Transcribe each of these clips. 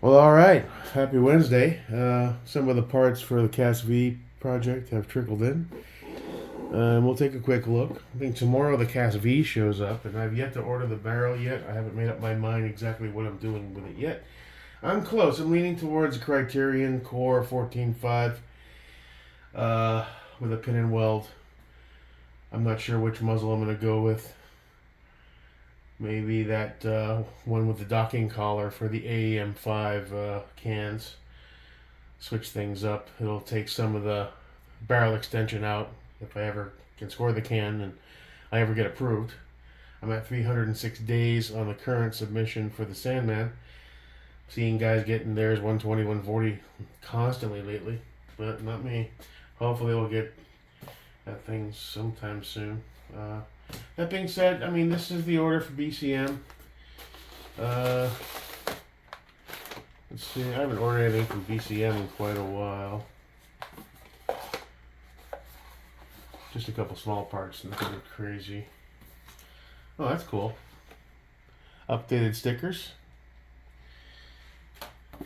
Well, all right. Happy Wednesday. Some of the parts for the Casv project have trickled in. We'll take a quick look. I think tomorrow the Casv shows up, and I've yet to order the barrel yet. I haven't made up my mind exactly what I'm doing with it yet. I'm close. I'm leaning towards a Criterion Core 14.5 with a pin and weld. I'm not sure which muzzle I'm going to go with. Maybe that one with the docking collar for the AEM5 cans. Switch things up. It'll take some of the barrel extension out if I ever can score the can and I ever get approved. I'm at 306 days on the current submission for the Sandman. Seeing guys getting theirs 120, 140 constantly lately, but not me. Hopefully we'll get that thing sometime soon. That being said, I mean, this is the order for BCM. Let's see, I haven't ordered anything from BCM in quite a while. Just a couple small parts, nothing crazy. Oh, that's cool. Updated stickers.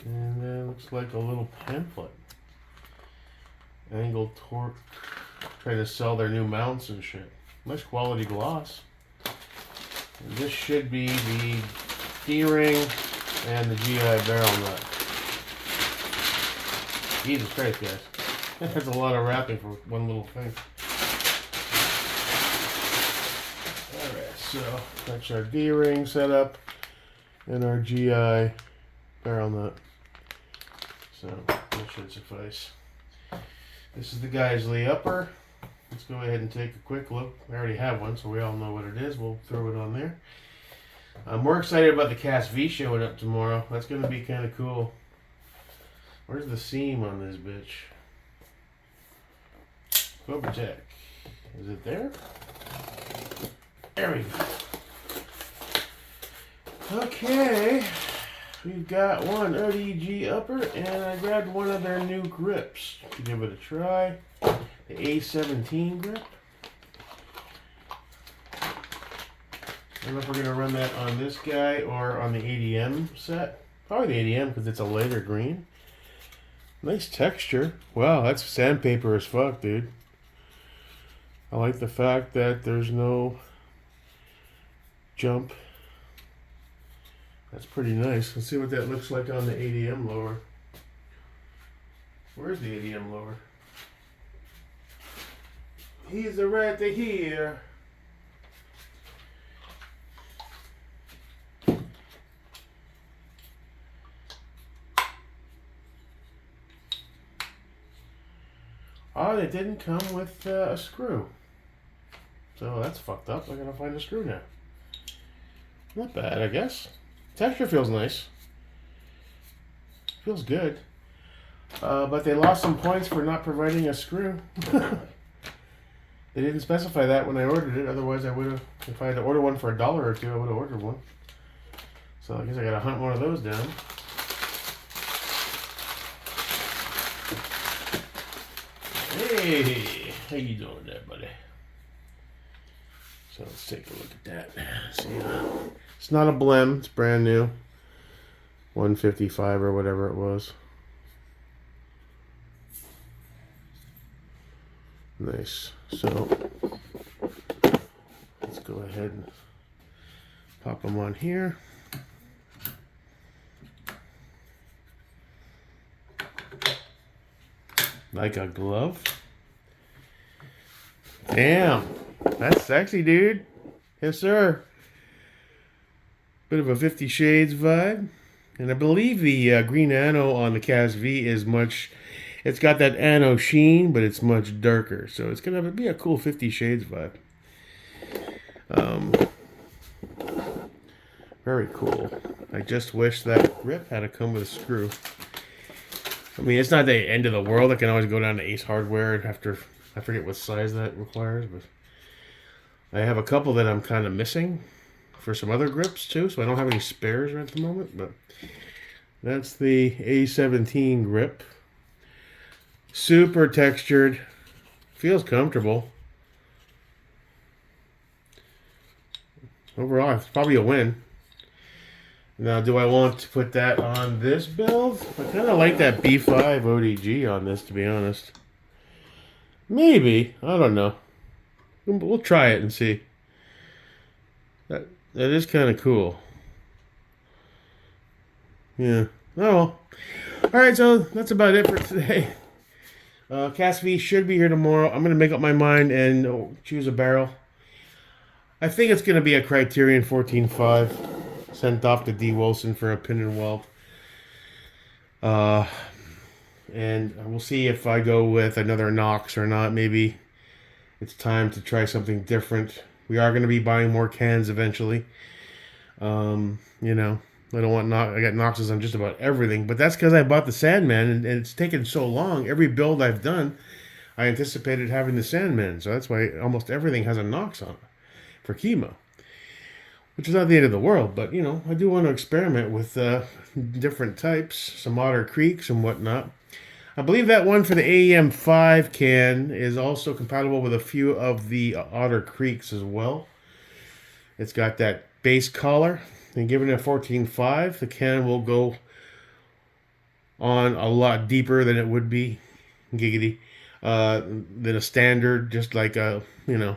And then looks like a little pamphlet. Angled torque. Trying to sell their new mounts and shit. Nice quality gloss. And this should be the D-ring and the GI barrel nut. Jesus Christ, guys. That's a lot of wrapping for one little thing. Alright, so that's our D-ring setup and our GI barrel nut. So that should suffice. This is the Geissele upper. Let's go ahead and take a quick look. I already have one, so we all know what it is. We'll throw it on there. I'm more excited about the Casv showing up tomorrow. That's going to be kind of cool. Where's the seam on this bitch? Cobra Tech. Is it there? There we go. Okay. We've got one ODG upper, and I grabbed one of their new grips to give it a try. The A17 grip. I don't know if we're going to run that on this guy or on the ADM set. Probably the ADM because it's a lighter green. Nice texture. Wow, that's sandpaper as fuck, dude. I like the fact that there's no jump. That's pretty nice. Let's see what that looks like on the ADM lower. Where's the ADM lower? He's right here. Oh, they didn't come with a screw. So that's fucked up. I gotta find a screw now. Not bad, I guess. Texture feels nice. Feels good. But they lost some points for not providing a screw. They didn't specify that when I ordered it. Otherwise, I would have. If I had to order one for $1 or $2, I would have ordered one. So I guess I gotta hunt one of those down. Hey, how you doing there, buddy? So let's take a look at that. See, it's not a blem. It's brand new. 155 or whatever it was. Nice. So let's go ahead and pop them on here. Like a glove. Damn. That's sexy, dude. Yes, sir. Bit of a 50 Shades vibe. And I believe the green anno on the Casv is much... It's got that anno sheen, but it's much darker. So it's going to be a cool 50 Shades vibe. Very cool. I just wish that grip had to come with a screw. I mean, it's not the end of the world. I can always go down to Ace Hardware after... I forget what size that requires, but... I have a couple that I'm kind of missing for some other grips too, so I don't have any spares right at the moment, but that's the A17 grip. Super textured. Feels comfortable. Overall, it's probably a win. Now, do I want to put that on this build? I kind of like that B5 ODG on this, to be honest. Maybe. I don't know. We'll try it and see. That is kind of cool. Yeah. Oh, well. Alright, so that's about it for today. Casv should be here tomorrow. I'm going to make up my mind and choose a barrel. I think it's going to be a Criterion 14.5. Sent off to D. Wilson for a pin and weld. And we'll see if I go with another Knox or not. Maybe it's time to try something different. We are going to be buying more cans eventually. You know, I don't want I got Knoxes on just about everything, but that's because I bought the Sandman, and it's taken so long. Every build I've done, I anticipated having the Sandman, so that's why almost everything has a Knox on it for chemo, which is not the end of the world. But you know, I do want to experiment with different types, some Otter Creeks and whatnot. I believe that one for the AEM5 can is also compatible with a few of the Otter Creeks as well. It's got that base collar, and given a 14.5, the can will go on a lot deeper than it would be, giggity, than a standard, just like a, you know,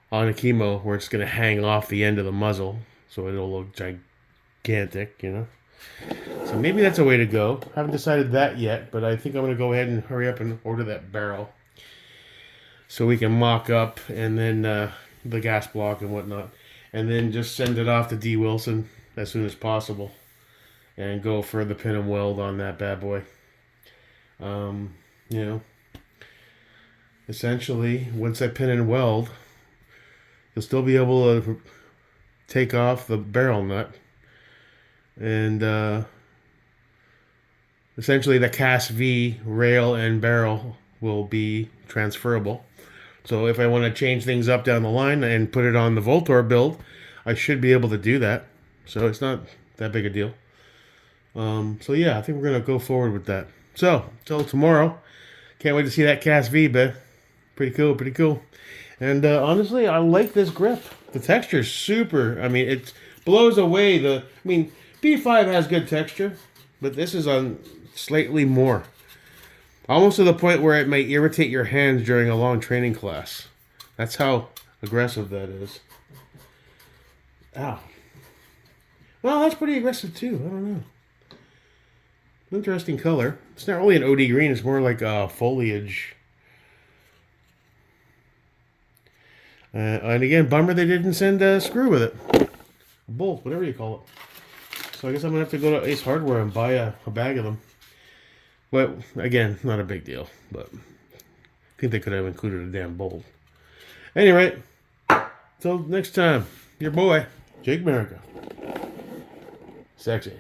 on a chemo where it's going to hang off the end of the muzzle, so it'll look gigantic, you know. So maybe that's a way to go. Haven't decided that yet, but I think I'm going to go ahead and hurry up and order that barrel so we can mock up and then the gas block and whatnot, and then just send it off to D. Wilson as soon as possible and go for the pin and weld on that bad boy. You know, essentially, once I pin and weld, you'll still be able to take off the barrel nut, and essentially the Casv rail and barrel will be transferable. So if I want to change things up down the line and put it on the Voltor build, I should be able to do that. So it's not that big a deal. So yeah, I think we're going to go forward with that. So, till tomorrow. Can't wait to see that Casv, man. Pretty cool, pretty cool. And honestly, I like this grip. The texture's super. I mean, it blows away the... I mean, B5 has good texture, but this is on slightly more. Almost to the point where it may irritate your hands during a long training class. That's how aggressive that is. Ow. Well, that's pretty aggressive too. I don't know. Interesting color. It's not really an OD green. It's more like foliage. And again, bummer they didn't send a screw with it. A bolt, whatever you call it. So I guess I'm going to have to go to Ace Hardware and buy a bag of them. But, again, not a big deal. But I think they could have included a damn bolt. Anyway, till next time, your boy, Jake America. Sexy.